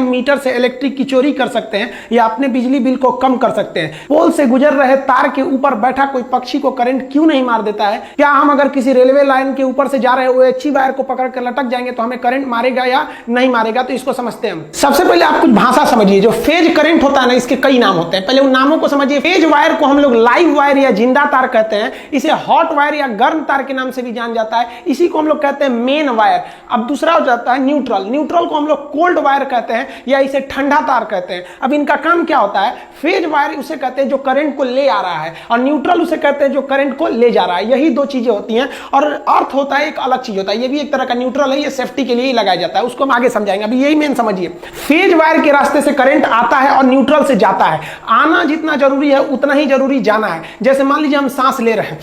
Metre से electric की चोरी कर सकते हैं या अपने बिजली बिल को कम कर सकते हैं। पोल से गुजर रहे तार के ऊपर बैठा कोई पक्षी को करंट क्यों नहीं मार देता है? क्या हम अगर किसी रेलवे लाइन के ऊपर से जा रहे OHC वायर को पकड़ कर लटक जाएंगे तो हमें करंट मारेगा या नहीं मारेगा? तो इसको समझते हैं हम। सबसे पहले आप कुछ भाषा समझिए। जो फेज करंट होता है ना, इसके कई नाम होते हैं, पहले उन नामों को समझिए। फेज वायर को हम लोग लाइव वायर या जिंदा तार कहते हैं। इसे हॉट वायर या गर्म तार के नाम से भी जान जाता है। इसी को हम लोग कहते हैं मेन वायर। अब दूसरा हो जाता है न्यूट्रल। न्यूट्रल को हम लोग कोल्ड वायर कहते हैं या इसे ठंडा तार कहते हैं। अब इनका काम क्या होता है? फेज वायर उसे कहते हैं जो करंट को ले आ रहा है, और न्यूट्रल उसे कहते हैं जो करंट को ले जा रहा है। यही दो चीजें होती हैं, और अर्थ होता है एक अलग चीज होता है। ये भी एक तरह का न्यूट्रल है, ये सेफ्टी के लिए ही लगाया जाता है, उसको हम आगे समझाएंगे। अभी यही मेन समझिए। फेज वायर के रास्ते से करंट आता है और न्यूट्रल से जाता है। आना जितना जरूरी है उतना ही जरूरी जाना है। जैसे मान लीजिए हम सांस ले रहे हैं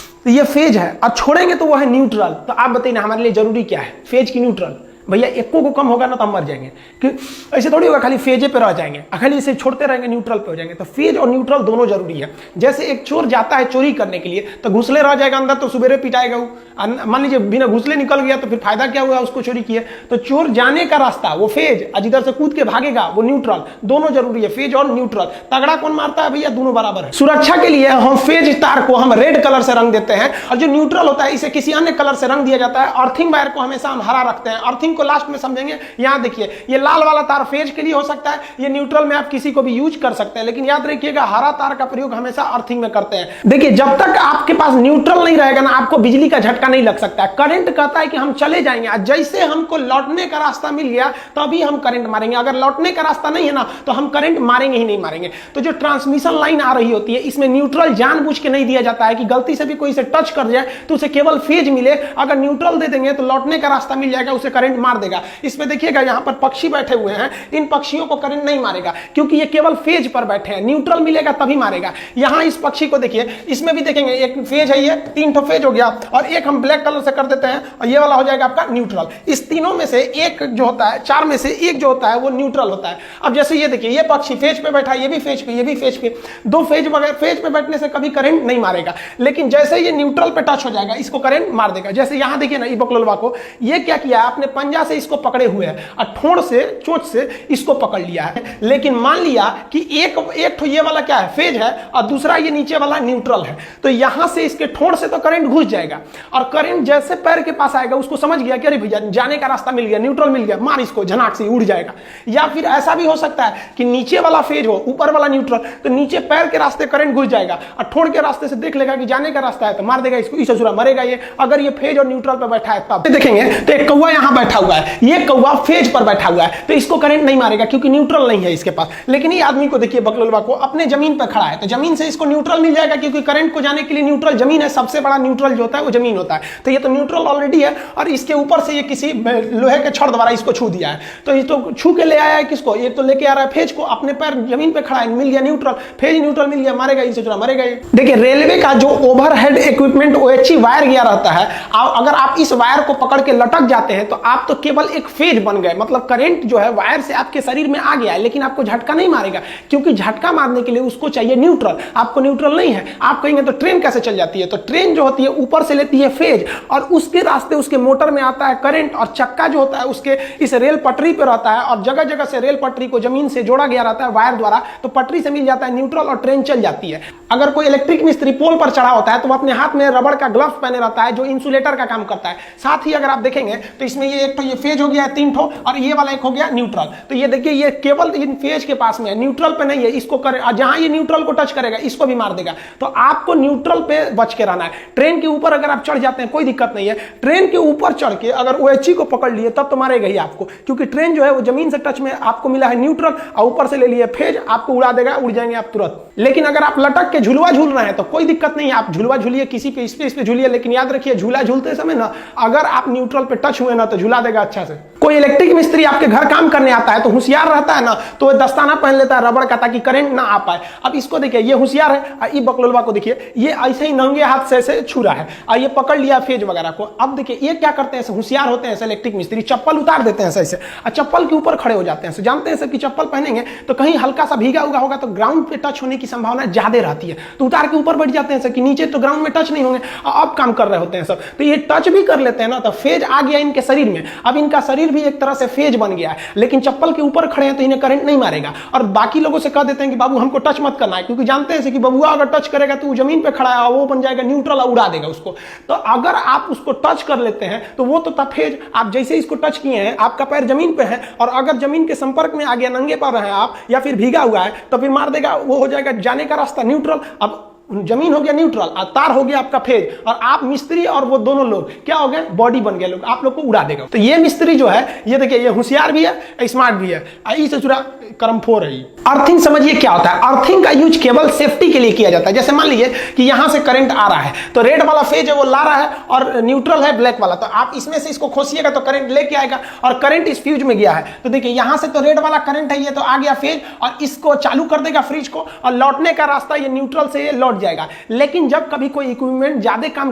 तो ये फेज है, और छोड़ेंगे तो वो है न्यूट्रल। तो आप बताइए ना, हमारे लिए जरूरी क्या है, फेज की न्यूट्रल? भैया एको को कम होगा ना तो हम मर जाएंगे, कि ऐसे थोड़ी होगा खाली फेजे पे रह जाएंगे, खाली इसे छोड़ते रहेंगे न्यूट्रल पे हो जाएंगे। तो फेज और न्यूट्रल दोनों जरूरी है। जैसे एक चोर जाता है चोरी करने के लिए, तो घुसले रह जाएगा अंदर तो सुबेरे पिटाएगा वो। मान लीजिए बिना घुसले निकल गया तो फिर फायदा क्या हुआ, उसको चोरी किए। तो चोर जाने का रास्ता वो फेज, और जिधर से कूद के भागेगा वो न्यूट्रल। दोनों जरूरी है, फेज और न्यूट्रल। तगड़ा कौन मारता है भैया? दोनों बराबर है। सुरक्षा के लिए हम फेज तार को हम रेड कलर से रंग देते हैं, और जो न्यूट्रल होता है इसे किसी अन्य कलर से रंग दिया जाता है। अर्थिंग वायर को हमेशा हम हरा रखते हैं। अर्थिंग को लास्ट में समझेंगे। यहां देखिए, ये लाल वाला तार फेज के लिए हो सकता है, ये न्यूट्रल में आप किसी को भी यूज कर सकते हैं, लेकिन याद रखिएगा हरा तार का प्रयोग हमेशा अर्थिंग में करते हैं। देखिए, जब तक आपके पास न्यूट्रल नहीं रहेगा ना, आपको बिजली का झटका नहीं लग सकता है। करंट कहता है कि हम चले जाएंगे, जैसे हमको लौटने का रास्ता मिल गया तभी हम करंट मारेंगे। अगर लौटने का रास्ता नहीं है ना तो हम करंट मारेंगे ही नहीं मारेंगे। तो जो ट्रांसमिशन लाइन आ रही होती है, इसमें न्यूट्रल जानबूझ के नहीं दिया जाता है कि गलती से भी कोई इसे टच कर जाए तो उसे केवल फेज मिले। अगर न्यूट्रल दे देंगे तो लौटने का रास्ता मिल जाएगा, उसे करंट मार देगा। इसमें देखिएगा यहां पर पक्षी बैठे हुए हैं, इन पक्षियों को करंट नहीं मारेगा क्योंकि ये केवल फेज पर बैठे हैं। न्यूट्रल मिलेगा तभी मारेगा। यहां इस पक्षी को देखिए, इसमें भी देखेंगे एक फेज है, ये 3 ठो फेज हो गया, और एक हम ब्लैक कलर से कर देते हैं और ये वाला हो जाएगा आपका न्यूट्रल। इस तीनों में से एक जो होता है, 4 में से एक जो होता है वो न्यूट्रल होता है। अब जैसे ये देखिए, ये पक्षी फेज पे बैठा है, ये भी फेज पे, ये भी फेज पे। 2 फेज वगैरह फेज पे बैठने से कभी करंट नहीं मारेगा, लेकिन जैसे ये न्यूट्रल पे टच हो जाएगा इसको करंट मार देगा। जैसे यहां देखिए ना, ये बकलोलवा को ये क्या किया, अपने पंजा से इसको पकड़े हुए है और ठोड़ से, चोंच से इसको पकड़ लिया है। लेकिन मान लिया कि एक ठो ये वाला क्या है, फेज है, और दूसरा ये नीचे वाला न्यूट्रल है, तो यहां से इसके ठोड़ से तो करंट घुस जाएगा, और करंट जैसे पैर के पास आएगा उसको समझ गया कि अरे भैया जाने का रास्ता मिल गया, न्यूट्रल मिल गया, मार इसको, झनाक से उड़ जाएगा। या फिर ऐसा भी हो सकता है कि नीचे वाला फेज हो, ऊपर वाला न्यूट्रल, तो नीचे पैर के रास्ते करंट घुस जाएगा, और ठोड़ के रास्ते से देख लेगा कि जाने का रास्ता है तो मार देगा इसको, इस ससुरा मरेगा ये। अगर ये फेज और न्यूट्रल पर बैठा है तब देखेंगे तो एक कौवा यहां बैठा हुआ है, ये कौवा फेज पर बैठा हुआ है, तो इसको करंट नहीं मारेगा क्योंकि न्यूट्रल नहीं है इसके पास। लेकिन ये आदमी को देखिए, बकलोलवा को, अपने जमीन पर खड़ा है, तो जमीन से इसको न्यूट्रल मिल जाएगा क्योंकि करंट को जाने के लिए न्यूट्रल जमीन है। सबसे बड़ा न्यूट्रल जो होता है वो जमीन होता है, तो ये तो न्यूट्रल ऑलरेडी है, और इसके ऊपर से ये किसी लोहे के छड़ द्वारा इसको छू दिया है, तो ये तो छू के ले आया है किसको, ये तो लेके आ रहा है फेज को, अपने पैर जमीन पे खड़ा है, मिल गया न्यूट्रल, फेज न्यूट्रल मिल गया, मारेगा इसे, मरेगा ये। देखिए, रेलवे का जो ओवरहेड इक्विपमेंट OHC वायर गया रहता है, अगर आप इस वायर को पकड़ के लटक जाते हैं तो आप तो केवल एक फेज बन गए, मतलब करंट जो है वायर से आपके शरीर में आ गया है, लेकिन आपको झटका नहीं मारेगा क्योंकि झटका मारने के लिए उसको चाहिए न्यूट्रल। आपको न्यूट्रल नहीं है। आप कहेंगे तो ट्रेन कैसे चल जाती है, तो ट्रेन जो होती है ऊपर से लेती है फेज, और उसके रास्ते उसके मोटर में आता है करंट, और चक्का जो होता है उसके इस रेल पटरी पर रहता है, और जगह जगह से रेल पटरी को जमीन से जोड़ा गया रहता है वायर द्वारा, तो पटरी से मिल जाता है न्यूट्रल और ट्रेन चल जाती है। अगर कोई इलेक्ट्रिक मिस्त्री पोल पर चढ़ा होता है तो वो अपने हाथ में रबड़ का ग्लव्स पहने रहता है जो इंसुलेटर का काम करता है। साथ ही अगर आप देखेंगे तो इसमें ये एक तो ये फेज हो गया है 3 ठो, और ये वाला एक हो गया न्यूट्रल। तो ये देखिए, ये केवल इन फेज के पास में है, न्यूट्रल पे नहीं है। इसको करे, जहां ये न्यूट्रल को टच करेगा इसको भी मार देगा। तो आपको न्यूट्रल पे बच के रहना है। ट्रेन के ऊपर अगर आप चढ़ जाते हैं कोई दिक्कत नहीं है। ट्रेन के ऊपर चढ़ के अगर OHC को पकड़ लिए तब तो मारेगा ही आपको, क्योंकि ट्रेन जो है वो जमीन से टच में, आपको मिला है न्यूट्रल और ऊपर से ले लिए फेज, आपको उड़ा देगा, उड़ जाएंगे आप तुरंत। लेकिन अगर आप लटक के झुलवा झूल रहे हैं तो कोई दिक्कत नहीं है, आप झुलवा झूलिए, किसी पे इस पे झूलिए, लेकिन याद रखिए झूला झूलते समय ना अगर आप न्यूट्रल पे टच हुए ना तो झुला देगा अच्छा से। कोई इलेक्ट्रिक मिस्त्री आपके घर काम करने आता है तो होशियार रहता है ना, तो वो दस्ताना पहन लेता है रबड़ का ताकि करंट ना आ पाए। अब इसको देखिए, ये होशियार है, और ये बकलोलवा को देखिए, ये ऐसे ही नंगे हाथ से ऐसे छू रहा है, और ये पकड़ लिया फेज वगैरह को। अब देखिए ये क्या करते हैं, होशियार होते हैं इलेक्ट्रिक मिस्त्री, चप्पल उतार देते हैं ऐसे, और चप्पल के ऊपर खड़े हो जाते हैं। जानते हैं कि चप्पल पहनेंगे तो कहीं हल्का सा भीगा हुआ होगा तो ग्राउंड पे टच होने की संभावना ज्यादा रहती है, तो उतार के ऊपर बैठ जाते हैं कि नीचे तो ग्राउंड में टच नहीं होंगे। अब काम कर रहे होते हैं सब, तो ये टच भी कर लेते हैं ना, तो फेज आ गया इनके शरीर में। अब इनका शरीर भी भी एक तरह से फेज बन गया है, लेकिन चप्पल के ऊपर खड़े हैं तो इन्हें करंट नहीं मारेगा। और बाकी लोगों से कह देते हैं कि बाबू हमको टच मत करना है, क्योंकि जानते हैं कि बबुआ अगर टच करेगा तो वो जमीन पे खड़ा है, वो बन जाएगा न्यूट्रल और उड़ा देगा उसको। तो अगर आप उसको टच कर लेते हैं तो वो तो था फेज। आप जैसे इसको टच किए हैं, आपका पैर जमीन पे है और अगर जमीन के संपर्क में आ गया, नंगे पर हैं आप या फिर भीगा हुआ है, तो फिर मार देगा, वो हो जाएगा जाने का रास्ता न्यूट्रल। अब जमीन हो गया न्यूट्रल और तार हो गया आपका फेज, और आप मिस्त्री और वो दोनों लोग क्या हो गए, बॉडी बन गए लोग, आप लोग को उड़ा देगा। तो ये मिस्त्री जो है, ये देखिए, ये होशियार भी है, स्मार्ट भी है, इससे जुड़ा कर्मफोर है। अर्थिंग समझिए क्या होता है। अर्थिंग का यूज केवल सेफ्टी के लिए किया जाता है। जैसे मान लीजिए कि यहां से करंट आ रहा है, तो रेड वाला फेज है वो ला रहा है और न्यूट्रल है ब्लैक वाला, तो आप इसमें से इसको खोसिएगा तो करंट लेके आएगा, और करंट इस फ्यूज में गया है। तो देखिए यहां से तो रेड वाला करंट है, ये तो आ गया फेज, और इसको चालू कर देगा फ्रिज को, और लौटने का रास्ता ये न्यूट्रल से ये लौट जाएगा। लेकिन जब कभी कोई इक्विपमेंट ज्यादा काम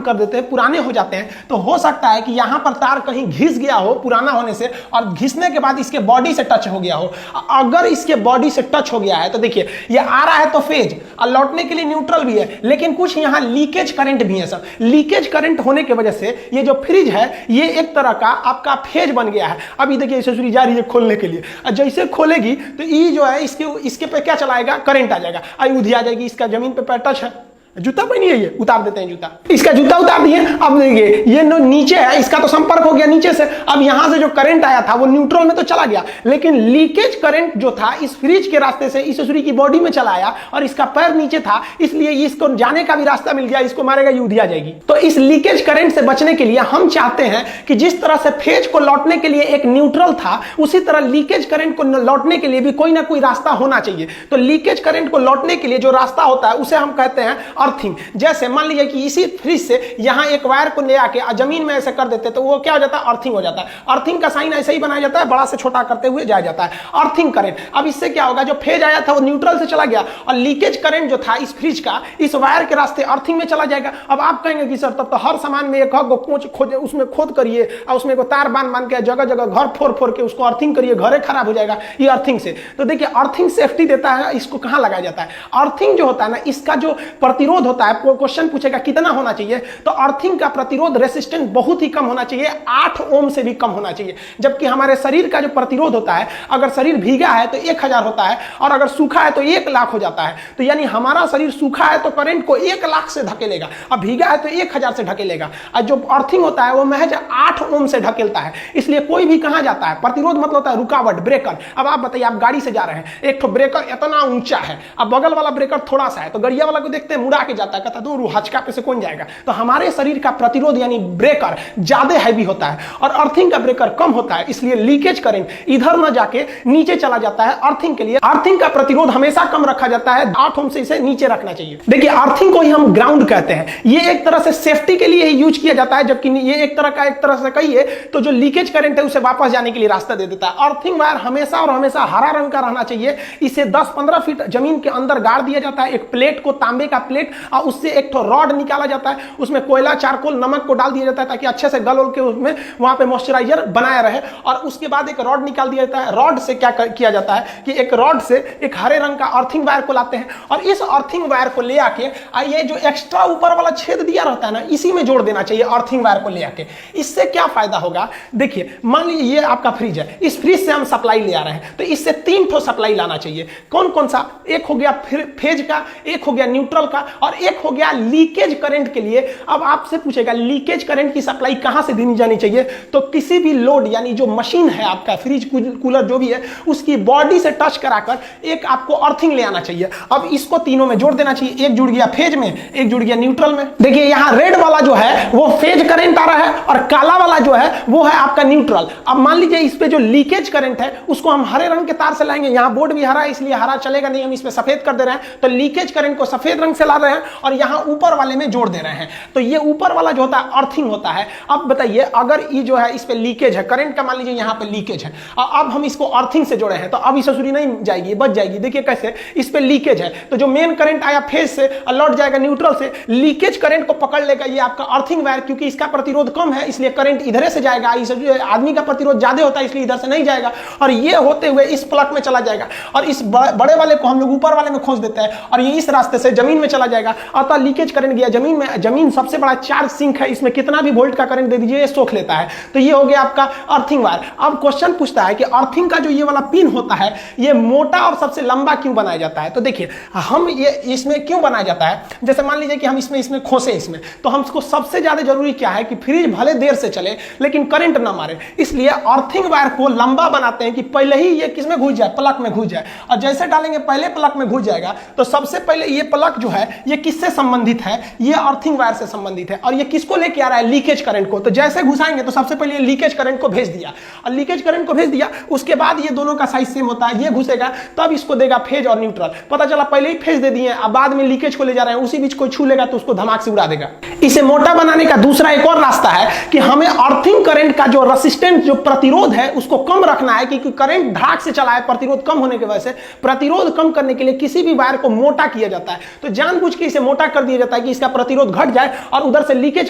कर देते हैं, पुराने हो जाते हैं, तो हो सकता है कि यहां पर तार कहीं घिस गया हो पुराना होने से, और घिसने के बाद इसके बॉडी से टच हो गया हो। अगर इसके बॉडी से टच हो गया है तो देखिए ये आ रहा है तो फेज, और लौटने के लिए न्यूट्रल भी है, लेकिन कुछ यहां लीकेज करंट भी है। सब लीकेज करंट होने की वजह से ये जो फ्रिज है ये एक तरह का आपका फेज बन गया है। अभी देखिए एक्सेसरी जा रही है खोलने के लिए, जैसे खोलेगी तो ये जो है इसके पे क्या चलाएगा, करंट आ जाएगा, आई उधी आ जाएगी। इसका जमीन पे पैर टच है, जूता पहनी है, ये उतार देते हैं जूता, इसका जूता उतार दिए। अब देखिए ये नीचे है, इसका तो संपर्क हो गया नीचे से, अब यहां से जो करंट आया था वो न्यूट्रल में तो चला गया, लेकिन लीकेज करंट जो था इस फ्रिज के रास्ते से इस सूरी की बॉडी में चला आया, और इसका पैर नीचे था, इसलिए इसको जाने का भी रास्ता मिल गया, इसको मारेगा, ये उधिया जाएगी। तो इस लीकेज करंट से बचने के लिए हम चाहते हैं कि जिस तरह से फेज को लौटने के लिए एक न्यूट्रल था, उसी तरह लीकेज करंट को लौटने के लिए भी कोई ना कोई रास्ता होना चाहिए। तो लीकेज करंट को लौटने के लिए जो रास्ता होता है उसे हम कहते हैं अर्थिंग। जैसे मान लीजिए कि इसी फ्रिज से यहां एक वायर को ले आके जमीन में ऐसे कर देते तो वो क्या हो जाता है, अर्थिंग हो जाता है। अर्थिंग का साइन ऐसे ही बनाया जाता है, बड़ा से छोटा करते हुए जाया जाता है, अर्थिंग करंट। अब इससे क्या होगा, जो फेज आया था वो न्यूट्रल से चला गया, और लीकेज करंट जो था इस फ्रिज का इस वायर के रास्ते अर्थिंग में चला जाएगा। अब आप कहेंगे कि सर तब तो हर सामान में एक खोज उसमें खोद करिए, और उसमें को तार बांध के जगह जगह घर फोड़ के उसको अर्थिंग करिए, घरे खराब हो जाएगा ये अर्थिंग से। तो देखिए अर्थिंग सेफ्टी देता है, इसको कहां लगाया जाता है। अर्थिंग जो होता है ना, इसका जो प्रतिरोध होता है, क्वेश्चन पूछेगा कितना होना चाहिए, तो अर्थिंग का प्रतिरोध रेसिस्टेंस बहुत ही कम होना चाहिए, 8 ओम से भी कम होना चाहिए। जबकि हमारे शरीर का जो प्रतिरोध होता है, अगर शरीर भीगा है तो 1000 होता है, और अगर सूखा है तो 1 लाख हो जाता है। तो यानी हमारा शरीर सूखा है तो करंट को 1 लाख से धकेलेगा, अब भीगा है तो 1000 से ढकेलेगा। और जो अर्थिंग होता है वो महज 8 ओम से ढकेलता है। इसलिए कोई भी कहां जाता है, प्रतिरोध मतलब होता है रुकावट, ब्रेकर। अब आप बताइए, आप गाड़ी से जा रहे हैं, एक तो ब्रेकर इतना ऊंचा है, अब बगल वाला ब्रेकर थोड़ा सा है, तो गड़िया वाला को देखते हैं मुड़ा के जाता है, कहता दूर हचका पे से कौन जाएगा। तो हमारे शरीर का प्रतिरोध यानी ब्रेकर ज्यादा हैवी होता है, और अर्थिंग का ब्रेकर कम होता है, इसलिए लीकेज करंट इधर न जाके नीचे चला जाता है। अर्थिंग के लिए अर्थिंग का प्रतिरोध हमेशा कम रखा जाता है, 8 ओम से इसे नीचे रखना चाहिए। देखिए अर्थिंग को ही हम ग्राउंड कहते हैं, ये एक तरह से सेफ्टी के लिए ही यूज किया जाता है, जबकि ये एक तरह से कहिए तो जो लीकेज करंट है उसे वापस जाने के लिए रास्ता दे देता है। अर्थिंग वायर हमेशा और हमेशा हरा रंग का रहना चाहिए। इसे 10-15 फीट जमीन के अंदर गाड़ दिया जाता है, एक प्लेट को, तांबे का प्लेट, और उससे एक तो रॉड निकाला जाता है, उसमें कोयला, चारकोल, नमक को डाल दिया जाता है ताकि अच्छे से गल के उसमें वहां पे मॉइस्चराइजर बनाया रहे। और उसके बाद एक रॉड निकाल दिया जाता है। रॉड से क्या किया जाता है कि एक रॉड से एक हरे रंग का अर्थिंग वायर को लाते हैं, और इस अर्थिंग वायर को ले आके ये जो एक्स्ट्रा ऊपर वाला छेद दिया रहता है ना, इसी में जोड़ देना चाहिए अर्थिंग वायर को ले आके। इससे क्या फायदा होगा, देखिए मान लीजिए ये आपका फ्रिज है, इस फ्रिज से हम सप्लाई ले आ रहे हैं, तो इससे 3 ठो सप्लाई लाना चाहिए। कौन कौन सा, एक हो गया फेज का, एक हो गया न्यूट्रल का, और एक हो गया लीकेज करंट के लिए। अब आपसे पूछेगा लीकेज करंट की सप्लाई कहां से देनी जानी चाहिए, तो किसी भी लोड यानी जो मशीन है आपका, फ्रिज कूलर जो भी है, उसकी बॉडी से टच कराकर एक आपको अर्थिंग ले आना चाहिए। अब इसको तीनों में जोड़ देना चाहिए, एक जुड़ गया फेज में, एक जुड़ गया न्यूट्रल में। देखिए यहां रेड वाला जो है वो फेज करंट आ रहा है, और काला वाला जो है वो है आपका न्यूट्रल। अब मान लीजिए इस पे जो लीकेज करंट है उसको हम हरे रंग के तार से लाएंगे, यहां बोर्ड भी हरा है इसलिए हरा चलेगा नहीं, हम इस पे सफेद कर दे रहे हैं, तो लीकेज करंट को सफेद रंग से ला रहे हैं और यहां ऊपर वाले में जोड़ दे रहे हैं। तो ये ऊपर वाला जो होता है अर्थिंग होता है। अब बताइए अगर ये जो है इस पे लीकेज है करंट का, मान लीजिए यहां पे लीकेज है, अब हम इसको अर्थिंग से जोड़े हैं, तो अब इस सूरी नहीं जाएगी, बच जाएगी। देखिए कैसे, इस पे लीकेज है तो जो मेन करंट आया फेज से लौट जाएगा न्यूट्रल से, लीकेज करंट को पकड़ लेगा ये आपका अर्थिंग वायर, क्योंकि इसका प्रतिरोध कम है इसलिए करंट इधर से जाएगा, इस आदमी का प्रतिरोध ज्यादा होता है इसलिए इधर से नहीं जाएगा, और ये होते हुए इस प्लग में चला जाएगा, और इस बड़े वाले को हम लोग ऊपर वाले में खोस देते हैं, और ये इस रास्ते से जमीन में चला जाएगा। जाएगा, अतः लीकेज करंट गया जमीन में। जमीन सबसे बड़ा चार्ज सिंक है, इसमें कितना भी वोल्ट का करंट दे दीजिए ये सोख लेता है। तो ये हो गया आपका अर्थिंग वायर। अब क्वेश्चन पूछता है कि अर्थिंग का जो ये वाला पिन होता है ये मोटा और सबसे लंबा क्यों बनाया जाता है? तो देखिए हम ये इसमें क्यों बनाया जाता है, जैसे मान लीजिए कि हम इसमें खोसे इसमें, तो हमको सबसे ज्यादा जरूरी क्या है कि फ्रिज भले देर से चले लेकिन करंट ना मारे, इसलिए अर्थिंग वायर को लंबा बनाते हैं कि पहले ही ये किसमें घुस जाए, प्लग में घुस जाए। और जैसे डालेंगे पहले प्लग में घुस जाएगा तो सबसे पहले ये प्लग जो है ये किससे संबंधित है, ये अर्थिंग वायर से संबंधित है। और ये किसको लेके आ रहा है, लीकेज करंट को। तो जैसे घुसाएंगे तो सबसे पहले लीकेज करंट को भेज दिया, और लीकेज करंट को भेज दिया उसके बाद ये दोनों का साइज सेम होता है, ये घुसेगा तब इसको देगा फेज और न्यूट्रल। पता चला पहले ही फेज दे दिए अब बाद में लीकेज को ले जा रहे हैं, उसी बीच कोई छू लेगा तो उसको धमाक से उड़ा देगा। इसे मोटा बनाने का दूसरा एक और रास्ता है कि हमें अर्थिंग करंट का जो रेसिस्टेंस जो प्रतिरोध है उसको कम रखना है, क्योंकि करंट धड़ाक से चला है प्रतिरोध कम होने की वजह से। प्रतिरोध कम करने के लिए किसी भी वायर को मोटा किया जाता है, तो जानबूझ के इसे मोटा कर दिया जाता है कि इसका प्रतिरोध घट जाए और उधर से लीकेज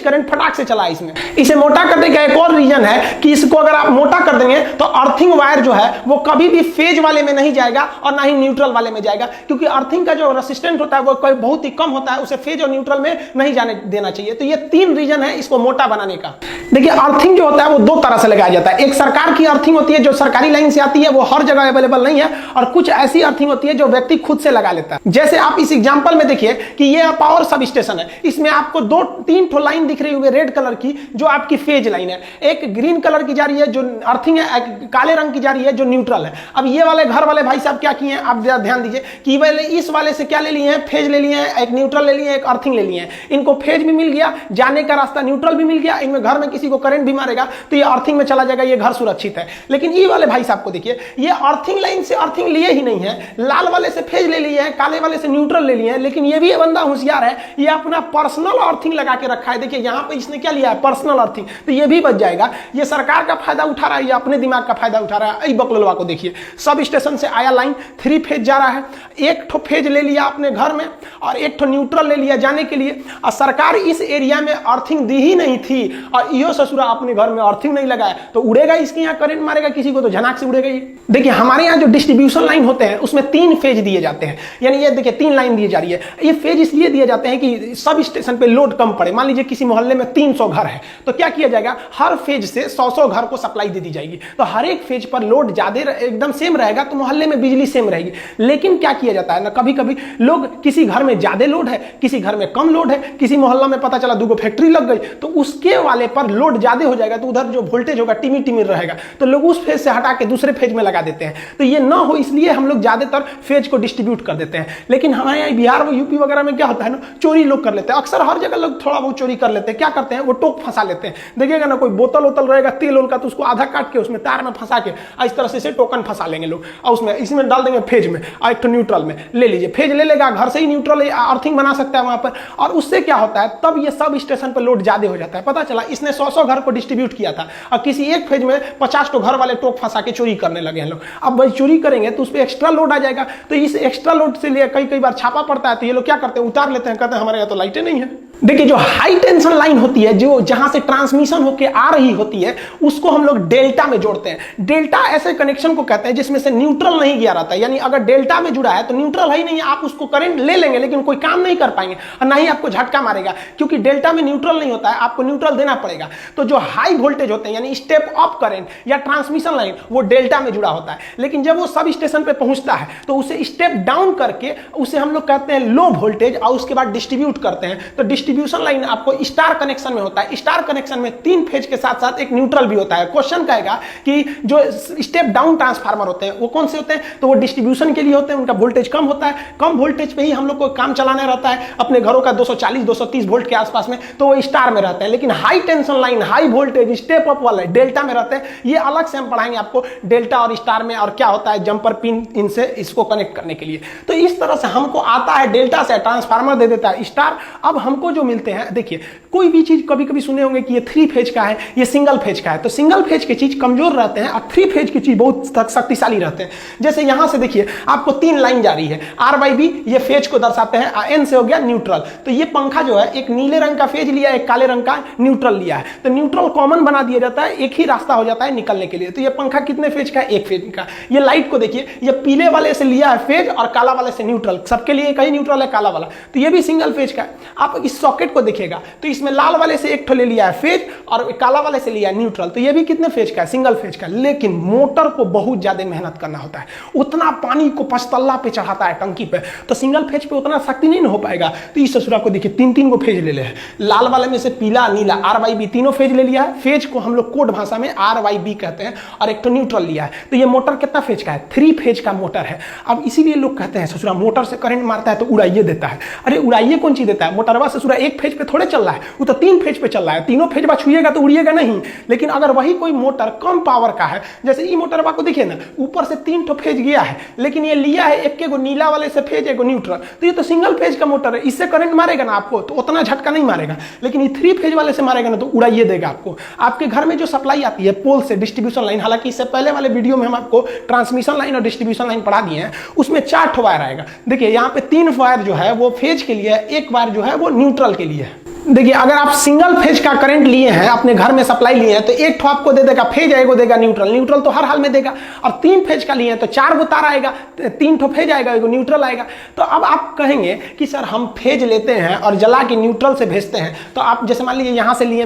करंट फटाक से चला। इसमें इसे मोटा करने का एक और रीजन है कि इसको अगर आप मोटा कर देंगे तो अर्थिंग वायर जो है वो कभी भी फेज वाले में नहीं जाएगा और ना ही न्यूट्रल वाले में जाएगा, क्योंकि अर्थिंग का जो रेसिस्टेंस होता है वो बहुत ही कम होता है, उसे फेज और न्यूट्रल में नहीं जाने देना चाहिए। तो ये तीन रीजन है इसको मोटा बनाने का। देखिए अर्थिंग जो होता है वो दो तरह से लगाया जाता है। एक सरकार की अर्थिंग होती है जो सरकारी लाइन से आती है, वो हर जगह अवेलेबल नहीं है, और कुछ ऐसी अर्थिंग होती है जो व्यक्ति खुद से लगा लेता है। जैसे आप इस एग्जांपल में देखिए कि ये पावर सब स्टेशन है, इसमें आपको दो तीन ठो लाइन दिख रही होगी रेड कलर की जो आपकी फेज लाइन है, एक ग्रीन कलर की जा रही है जो अर्थिंग है, काले रंग की जा रही है जो न्यूट्रल है। अब ये वाले घर वाले भाई साहब क्या किए हैं, आप ध्यान दीजिए कि वाले इस वाले से क्या ले लिए हैं, फेज ले लिए हैं, एक न्यूट्रल ले लिए हैं, एक अर्थिंग ले लिए हैं। इनको फेज भी मिल गया, जाने का रास्ता न्यूट्रल भी मिल गया, इनमें घर में किसी को करंट भी मारेगा तो ये अर्थिंग में चला जाएगा, ये घर सुरक्षित है। लेकिन ये वाले भाई साहब को देखिए, ये अर्थिंग लाइन से अर्थिंग लिए ही नहीं है, लाल वाले से फेज ले लिए हैं, काले वाले से न्यूट्रल ले लिए हैं, लेकिन ये भी बंदा होशियार है, ये अपना पर्सनल अर्थिंग लगा के रखा है। देखिए यहाँ पे इसने क्या लिया है, पर्सनल अर्थिंग, तो ये भी बच जाएगा। ये सरकार का फायदा उठा रहा है, ये अपने दिमाग का फायदा उठा रहा है। बकलवा को देखिए, सब स्टेशन से आया लाइन 3 फेज जा रहा है, एक ठो फेज ले लिया अपने घर में और एक ठो न्यूट्रल ले लिया जाने के लिए, और सरकार इस एरिया में अर्थिंग दी ही नहीं थी और यो ससुरा अपने घर में अर्थिंग नहीं लगाया तो उड़ेगा इसके यहाँ करंट मारेगा किसी को तो झनाक से उड़ेगा ही। देखिए हमारे यहाँ जो डिस्ट्रीब्यूशन लाइन होते हैं उसमें 3 फेज दिए जाते हैं, यानी ये देखिए 3 लाइन दी जा रही है। ये फेज इसलिए दिए जाते हैं कि सब स्टेशन पे लोड कम पड़े। मान लीजिए किसी मोहल्ले में 300 घर है तो क्या किया जाएगा, हर फेज से 100 घर को सप्लाई दे दी जाएगी, तो हर एक फेज पर लोड ज्यादा एकदम सेम रहेगा तो मोहल्ले में बिजली सेम रहेगी। लेकिन क्या किया जाता है ना, कभी कभी लोग किसी घर में ज्यादा लोड है, किसी घर में कम लोड है, किसी मोहल्ला में पता चला 2 फैक्ट्री लग गई तो उसके वाले पर लोड ज्यादा हो जाएगा तो उधर जो वोल्टेज होगा टिमी टिमी रहेगा, तो लोग उस फेज से हटा के दूसरे फेज में लगा देते हैं। तो ये ना हो इसलिए हम लोग ज्यादातर फेज को डिस्ट्रीब्यूट कर देते हैं। लेकिन हमारे यहाँ बिहार में यूपी वगैरह में क्या होता है ना, चोरी लोग कर लेते हैं। अक्सर हर जगह लोग थोड़ा बहुत चोरी कर लेते हैं। क्या करते हैं, वो टोक फंसा लेते हैं। देखिएगा ना कोई बोतल वोतल रहेगा तेल उल का तो उसको आधा काट के उसमें तार में फंसा के इस तरह से टोकन फंसा लेंगे लोग और उसमें इसमें डाल देंगे फेज में और एक तो न्यूट्रल में ले लीजिए, फेज ले लेगा, घर से ही न्यूट्रल अर्थिंग बना सकता है वहां पर। और उससे क्या होता है, तब ये सब स्टेशन पर लोड ज्यादा हो जाता है। पता चला इसने 100 घर को डिस्ट्रीब्यूट किया था और किसी एक फेज में 50 तो घर वाले टोक फंसा के चोरी करने लगे हैं लोग। अब भाई चोरी करेंगे तो उस पर एक्स्ट्रा लोड आ जाएगा, तो इस एक्स्ट्रा लोड से लिए कई बार छापा पड़ता है तो ये लोग क्या करते हैं, उतार लेते हैं, कहते हैं हमारे यहाँ तो लाइटें नहीं है। देखिए जो हाई टेंशन लाइन होती है, जो जहां से ट्रांसमिशन होके आ रही होती है, उसको हम लोग डेल्टा में जोड़ते हैं। डेल्टा ऐसे कनेक्शन को कहते हैं जिसमें से न्यूट्रल नहीं गया रहता है, यानी अगर डेल्टा में जुड़ा है तो न्यूट्रल ही नहीं है, आप उसको करंट ले लेंगे लेकिन कोई काम नहीं कर पाएंगे और ना ही आपको झटका मारेगा, क्योंकि डेल्टा में न्यूट्रल नहीं होता है, आपको न्यूट्रल देना पड़ेगा। तो जो हाई वोल्टेज होते हैं यानी स्टेप अप करंट या ट्रांसमिशन लाइन, वो डेल्टा में जुड़ा होता है। लेकिन जब वो सब स्टेशन पे पहुंचता है तो उसे स्टेप डाउन करके उसे हम लोग कहते हैं लो वोल्टेज और उसके बाद डिस्ट्रीब्यूट करते हैं। तो डिस्ट्रीब्यूशन लाइन आपको स्टार कनेक्शन में होता है। स्टार कनेक्शन में 3 फेज के साथ साथ एक न्यूट्रल भी होता है। क्वेश्चन कहेगा कि जो स्टेप डाउन ट्रांसफार्मर होते हैं वो कौन से होते हैं, तो वो डिस्ट्रीब्यूशन के लिए होते हैं, उनका वोल्टेज कम होता है। कम वोल्टेज पे ही हम लोग को काम चलाना रहता है अपने घरों का 240-230 वोल्ट के आसपास में, तो वो स्टार में रहते हैं। लेकिन high tension line, high voltage, step up वाले डेल्टा में रहते हैं। ये अलग से हम पढ़ाएंगे आपको डेल्टा और स्टार में और क्या होता है जंपर पिन इनसे इसको कनेक्ट करने के लिए। तो इस तरह से हमको आता है डेल्टा से ट्रांसफार्मर दे देता है स्टार। अब हमको जो मिलते हैं, देखिए कोई भी चीज कभी कभी सुने होंगे कि ये 3 फेज का है, ये सिंगल फेज का है, तो सिंगल फेज की चीज कमजोर रहते हैं और 3 फेज की चीज बहुत शक्तिशाली रहते हैं। जैसे यहां से देखिए आपको 3 लाइन जा रही है, R/B ये फेज को दर्शाते हैं, N से हो गया न्यूट्रल। तो ये पंखा जो है एक नीले रंग का फेज लिया, एक काले रंग का न्यूट्रल लिया है, तो न्यूट्रल कॉमन बना दिया जाता है, एक ही रास्ता हो जाता है निकलने के लिए। तो ये पंखा कितने फेज का है? 1 फेज का। ये लाइट को देखिए, ये पीले वाले से लिया है फेज और काला वाले से न्यूट्रल, सबके लिए एक ही न्यूट्रल है काला वाला, तो ये भी सिंगल फेज का है। आप इस सॉकेट को देखिएगा तो इसमें लाल वाले से एक ठो ले लिया है फेज और काला वाले से लिया है न्यूट्रल, तो ये भी कितने फेज का है? सिंगल फेज का। लेकिन मोटर को बहुत ज्यादा मेहनत करना होता है, उतना पानी को पचतल्ला पे चढ़ाता है टंकी पे, तो सिंगल फेज पे उतना शक्ति नहीं हो पाएगा। तो इस ससुरा को देखिए 3-3 को फेज ले ले है, लाल वाले में से पीला नीला R/B तीनों फेज ले लिया है। फेज को हम लोग कोड भाषा में R/B कहते हैं, और एक तो न्यूट्रल लिया है। तो ये मोटर कितना फेज का है? 3 फेज का मोटर है। अब इसीलिए लोग कहते हैं ससुरा मोटर से करंट मारता है तो उड़ाइए देता है। अरे उड़ाइए कौन चीज देता है? मोटरवा ससुरा 1 फेज पे थोड़े चल रहा है, वो तो 3 फेज पे चल रहा है। तीनों फेज बा छुएगा तो उड़िएगा नहीं। लेकिन अगर वही कोई मोटर कम पावर का है, जैसे ये मोटरवा को देखिए ना, ऊपर से 3 ठो फेज गया है, लेकिन ये लिया है एक को नीला वाले से फेज, एक न्यूट्रल, तो ये तो सिंगल फेज का मोटर है, इससे करंट मारेगा ना आपको, तो उतना झटका नहीं मारेगा। लेकिन ये 3 फेज वाले से मारेगा ना तो उड़ाइए देगा आपको। आपके घर में जो सप्लाई आती है पोल से, डिस्ट्रीब्यूशन लाइन, हालांकि इससे पहले वाले वीडियो में हम आपको ट्रांसमिशन लाइन और डिस्ट्रीब्यूशन लाइन पढ़ा दिए हैं, उसमें 4 ठो वायर आएगा। देखिए यहाँ पे 3 वायर जो है वो फेज के लिए, 1 वायर जो है वो न्यूट्रल के लिए है। देखिए अगर आप सिंगल फेज का करंट लिए हैं, अपने घर में सप्लाई लिए हैं, तो 1 ठो आपको दे देगा फेज, एगो देगा न्यूट्रल, न्यूट्रल तो हर हाल में देगा। और 3 फेज का लिए हैं तो 4 गो तार आएगा, 3 ठो फेज आएगा, एगो न्यूट्रल आएगा। तो अब आप कहेंगे कि सर हम फेज लेते हैं और जला के न्यूट्रल से भेजते हैं, तो आप जैसे मान लीजिए यहाँ से लिए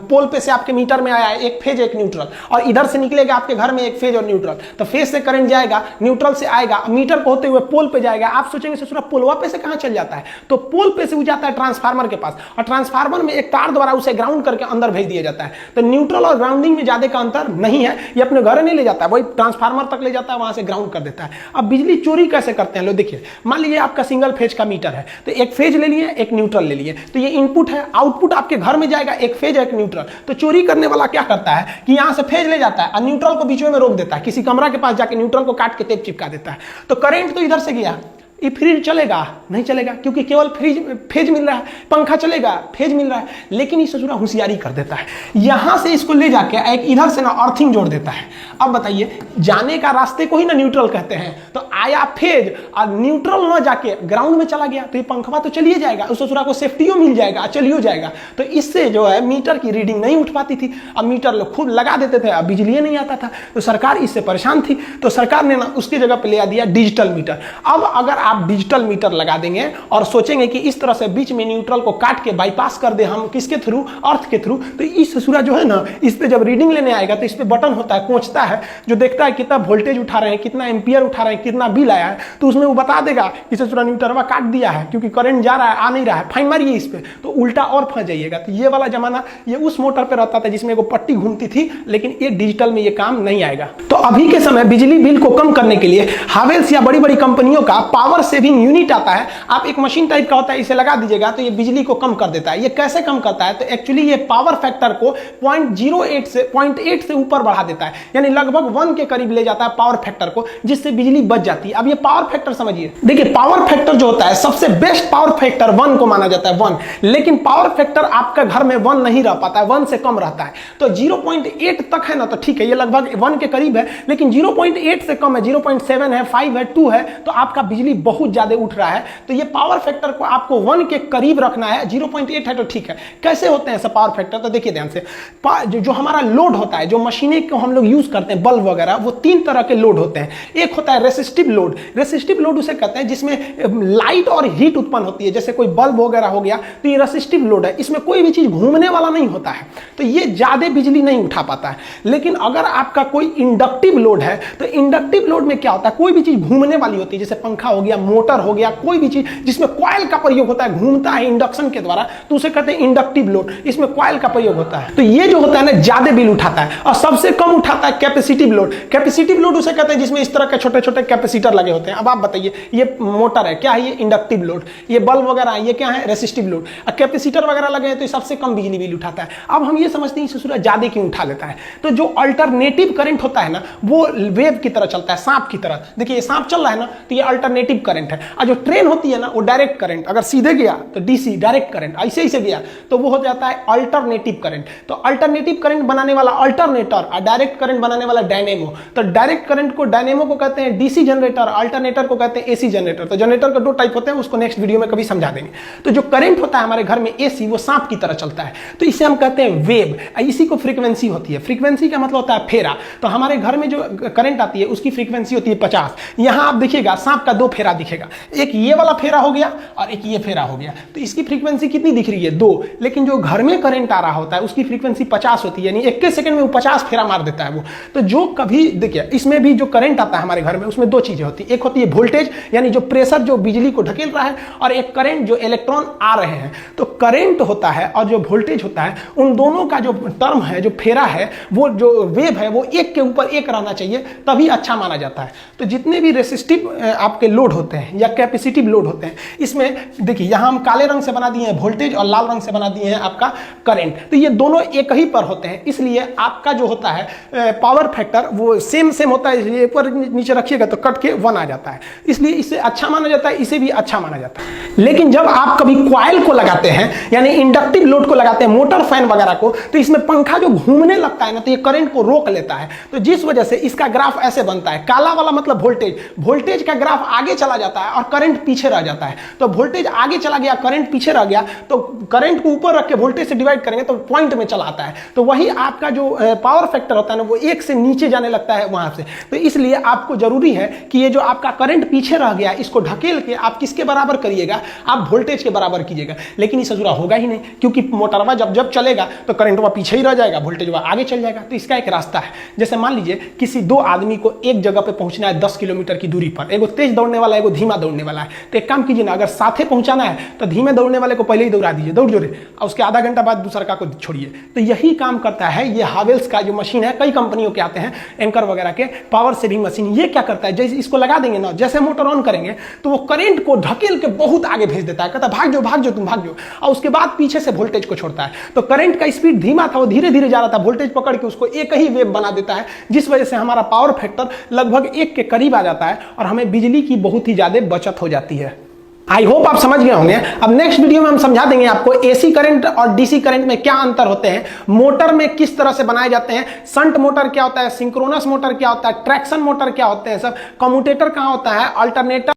पोल पे से आपके मीटर में आया है 1 फेज 1 न्यूट्रल, और इधर से निकलेगा आपके घर में 1 फेज और न्यूट्रल, तो फेज से करंट जाएगा, न्यूट्रल से आएगा, मीटर को होते हुए पोल पे जाएगा। आप सोचेंगे ससुरा पोलवा पे से कहाँ चल जाता है? तो पोल पे से वो जाता है ट्रांसफार्मर के पास, और ट्रांसफार्मर में एक तार द्वारा उसे ग्राउंड करके अंदर भेज दिया जाता है। तो न्यूट्रल और ग्राउंडिंग में ज्यादा का अंतर नहीं है, ये अपने घर नहीं ले जाता है, वही ट्रांसफार्मर तक ले जाता है, वहां से ग्राउंड कर देता है। अब बिजली चोरी कैसे करते हैं लोग, देखिए मान लीजिए आपका सिंगल फेज का मीटर है, तो 1 फेज ले लिए, 1 न्यूट्रल ले लिए, तो ये इनपुट है, आउटपुट आपके घर में जाएगा 1 फेज 1 न्यूट्रल। तो चोरी करने वाला क्या करता है कि यहां से फेज ले जाता है और न्यूट्रल को बीच में रोक देता है, किसी कमरा के पास जाके न्यूट्रल को काट के टेप चिपका देता है। तो करंट तो इधर से गया, ये फ्रिज चलेगा नहीं चलेगा, क्योंकि केवल फेज मिल रहा है। पंखा चलेगा, फेज मिल रहा है, लेकिन ये ससुरा होशियारी कर देता है, यहां से इसको ले जाके एक इधर से ना अर्थिंग जोड़ देता है। अब बताइए, जाने का रास्ते को ही ना न्यूट्रल कहते हैं, तो आया फेज और न्यूट्रल ना जाके ग्राउंड में चला गया, तो ये पंखा तो चलिए जाएगा, उस ससुरा को सेफ्टियो मिल जाएगा, चलियो जाएगा। तो इससे जो है मीटर की रीडिंग नहीं उठ पाती थी। अब मीटर लोग खूब लगा देते थे, अब बिजली नहीं आता था, तो सरकार इससे परेशान थी, तो सरकार ने ना उसकी जगह पे ले दिया डिजिटल मीटर। अब अगर आप डिजिटल मीटर लगा देंगे और सोचेंगे कि इस तरह से बीच में न्यूट्रल को काट के बाईपास कर दे हम, किसके थ्रू? अर्थ के थ्रू, तो इस ससुरा जो है ना, इस पे जब रीडिंग लेने आएगा तो इस पे बटन होता है, कोंचता है, जो देखता है कितना वोल्टेज उठा रहे हैं, कितना एम्पियर उठा रहे हैं, कितना बिल आया है, तो उसमें वो बता देगा कि ससुरा न्यूट्रलवा काट दिया है, क्योंकि करंट जा रहा है, आ नहीं रहा है, फाइन मारिए इस पे, तो उल्टा और फंस जाइएगा। तो ये वाला जमाना ये उस मोटर पे रहता था जिसमें वो पट्टी घूमती थी, लेकिन ये डिजिटल में ये काम नहीं आएगा। तो अभी के समय बिजली बिल को कम करने के लिए हावेल्स या बड़ी बड़ी कंपनियों का पावर सेविंग यूनिट आता है। आप एक मशीन टाइप का होता है, इसे लगा दीजिएगा तो ये बिजली को कम कर देता है। ये कैसे कम करता है? तो एक्चुअली ये पावर फैक्टर को 0.8 से ऊपर बढ़ा देता है, यानी लगभग 1 के करीब ले जाता है पावर फैक्टर को, जिससे बिजली बच जाती है। अब ये पावर फैक्टर समझिए, देखिए पावर फैक्टर जो होता है सबसे बेस्ट पावर फैक्टर 1 को माना जाता है, 1। लेकिन पावर फैक्टर आपका घर में 1 नहीं रह पाता है, 1 से कम रहता है। तो 0.8 तक है ना, तो ठीक है, ये लगभग 1 के करीब है, लेकिन 0.8 से कम है, 0.7 है, 5 है, 2 है, तो आपका बिजली बहुत ज्यादा उठ रहा है। तो ये पावर फैक्टर को आपको 1 के करीब रखना है। 0.8 है तो ठीक है। कैसे होते हैं सब पावर फैक्टर? तो देखिए ध्यान से, जो हमारा लोड होता है, जो मशीनें को हम लोग यूज करते हैं, बल्ब वगैरह, वो 3 तरह के लोड होते हैं। एक होता है रेसिस्टिव लोड। रेसिस्टिव लोड उसे कहते हैं जिसमें लाइट और हीट उत्पन्न होती है, जैसे कोई बल्ब वगैरह हो गया, तो ये रेसिस्टिव लोड है, इसमें कोई भी चीज घूमने वाला नहीं होता है, तो ये ज्यादा बिजली नहीं उठा पाता है। लेकिन अगर आपका कोई इंडक्टिव लोड है, तो इंडक्टिव लोड में क्या होता है, कोई भी चीज घूमने वाली होती है, जैसे पंखा हो गया, मोटर हो गया, कोई भी चीज जिसमें कॉइल का प्रयोग होता है, घूमता है इंडक्शन के द्वारा, तो उसे कहते हैं इंडक्टिव लोड, इसमें कॉइल का प्रयोग होता है। तो ये जो होता है ना, ज्यादा बिल उठाता है। और सबसे कम उठाता है कैपेसिटिव लोड। कैपेसिटिव लोड उसे कहते हैं जिसमें इस तरह के छोटे छोटे कैपेसिटर लगे होते हैं। अब आप बताइए, ये मोटर है, क्या है? ये इंडक्टिव लोड। ये बल्ब वगैरह है, ये क्या है? Resistive load. और कैपेसिटर वगैरह लगे हैं तो सबसे कम बिजली बिल उठाता है। अब हम ये समझते हैं ससुरा ज्यादा क्यों उठा लेता है, तो जो अल्टरनेटिव करंट होता है ना, वो वेव की तरह चलता है, सांप की तरह। देखिए ये सांप चल रहा है ना, तो ये अल्टरनेटिव करंट है, और जो ट्रेन होती है ना वो डायरेक्ट करंट, अगर सीधे गया तो डीसी डायरेक्ट करंट, ऐसे ऐसे गया तो वो हो जाता है अल्टरनेटिव करंट। तो अल्टरनेटिव करंट बनाने वाला अल्टरनेटर और डायरेक्ट करंट बनाने वाला डायनेमो। तो डायरेक्ट करंट को डायनेमो को कहते हैं डीसी जनरेटर, अल्टरनेटर को कहते हैं एसी जनरेटर। तो जनरेटर का दो टाइप होते हैं, उसको नेक्स्ट वीडियो में कभी समझा देंगे। तो जो करंट होता है हमारे घर में एसी, वो सांप की तरह चलता है, तो इसे हम कहते हैं वेव। इसी को फ्रीक्वेंसी होती है। फ्रीक्वेंसी का मतलब होता है फेरा। तो हमारे घर में जो करंट आती है उसकी फ्रीक्वेंसी होती है 50। यहां आप देखिएगा सांप का दो फेरा दिखेगा, एक ये वाला फेरा हो गया और एक ये फेरा हो गया। तो इसकी फ्रीक्वेंसी कितनी दिख रही है? 2। लेकिन जो घर में करंट आ रहा होता है उसकी फ्रीक्वेंसी 50 होती है, यानी 1 सेकंड में वो 50 फेरा मार देता है वो। तो जो कभी देखिए इसमें भी जो करंट आता है हमारे घर में, उसमें दो चीजें होती है। एक होती है वोल्टेज, यानी जो प्रेशर जो बिजली को ढकेल रहा है, और एक करंट जो इलेक्ट्रॉन आ रहे हैं। तो करंट होता है और जो वोल्टेज होता है, उन दोनों का जो टर्म है, जो फेरा है, वो जो वेव है, वो एक के ऊपर एक रहना चाहिए, तभी अच्छा माना जाता है। तो जितने भी रेसिस्टिव आपके लोड होते हैं या कैपेसिटिव लोड होते हैं, इसमें देखिए यहां हम काले रंग से बना दिए हैं वोल्टेज और लाल रंग से बना दिए हैं आपका करंट। तो ये दोनों एक ही पर होते हैं, इसलिए आपका जो होता है पावर फैक्टर वो सेम होता है। इसलिए ऊपर नीचे रखिएगा तो कट के 1 आ जाता है, इसलिए इसे अच्छा माना जाता है, इसे भी अच्छा माना जाता है। लेकिन जब आप कभी कॉइल को लगाते हैं, यानी इंडक्टिव लोड को लगाते हैं, मोटर फैन वगैरह को, तो इसमें पंखा जो घूमने लगता है ना, तो ये करंट को रोक लेता है। तो जिस वजह से इसका ग्राफ ऐसे बनता है, काला वाला मतलब वोल्टेज का ग्राफ आगे चला जाता है और करंट पीछे रह जाता है। तो वोल्टेज आगे चला गया, करंट पीछे रह गया, तो करंट को ऊपर रख के वोल्टेज से डिवाइड करेंगे तो पॉइंट में चला आता है। तो वही आपका जो पावर फैक्टर होता है ना, वो 1 से नीचे जाने लगता है वहां से। तो इसलिए आपको जरूरी है कि ये जो आपका करंट पीछे रह गया, इसको ढकेल के आप किसके बराबर करिएगा? आप वोल्टेज के बराबर कीजिएगा। लेकिन इसे जुड़ा होगा ही नहीं, क्योंकि मोटरवा जब चलेगा तो करंट वह पीछे ही रह जाएगा, वोल्टेज वह आगे चल जाएगा। तो इसका एक रास्ता है। जैसे मान लीजिए किसी 2 आदमी को एक जगह पे पहुंचना है 10 किलोमीटर की दूरी पर, एगो तेज दौड़ने वाला है, एगो धीमा दौड़ने वाला है। तो एक काम कीजिए ना, अगर साथे पहुंचाना है तो धीमे दौड़ने वाले को पहले ही दौड़ा दीजिए, दौड़ जोरे, और उसके आधा घंटा बाद दूसरा को छोड़िए। तो यही काम करता है ये हावेल्स का जो मशीन है, कई कंपनियों के आते हैं, एंकर वगैरह के, पावर सेविंग मशीन। ये क्या करता है, जैसे इसको लगा देंगे ना, जैसे मोटर ऑन करेंगे तो वो करंट को ढकेल के बहुत आगे भेज देता है, कहता है भाग जाओ तुम भाग जाओ, और उसके बाद पीछे से वोल्टेज को छोड़ता है। तो करंट का स्पीड धीमा था, वो धीरे धीरे जा रहा था, वोल्टेज पकड़ के उसको एक ही वेव बना देता है, जिस वजह से हमारा पावर फैक्टर लगभग 1 के करीब आ जाता है और हमें बिजली की बहुत ही ज्यादा बचत हो जाती है। आई होप आप समझ गए होंगे। अब नेक्स्ट वीडियो में हम समझा देंगे आपको एसी करंट और डीसी करंट में क्या अंतर होते हैं, मोटर में किस तरह से बनाए जाते हैं, शंट मोटर क्या होता है, सिंक्रोनस मोटर क्या होता है, ट्रैक्शन मोटर क्या होते हैं, सब कम्यूटेटर कहाँ होता है, अल्टरनेटर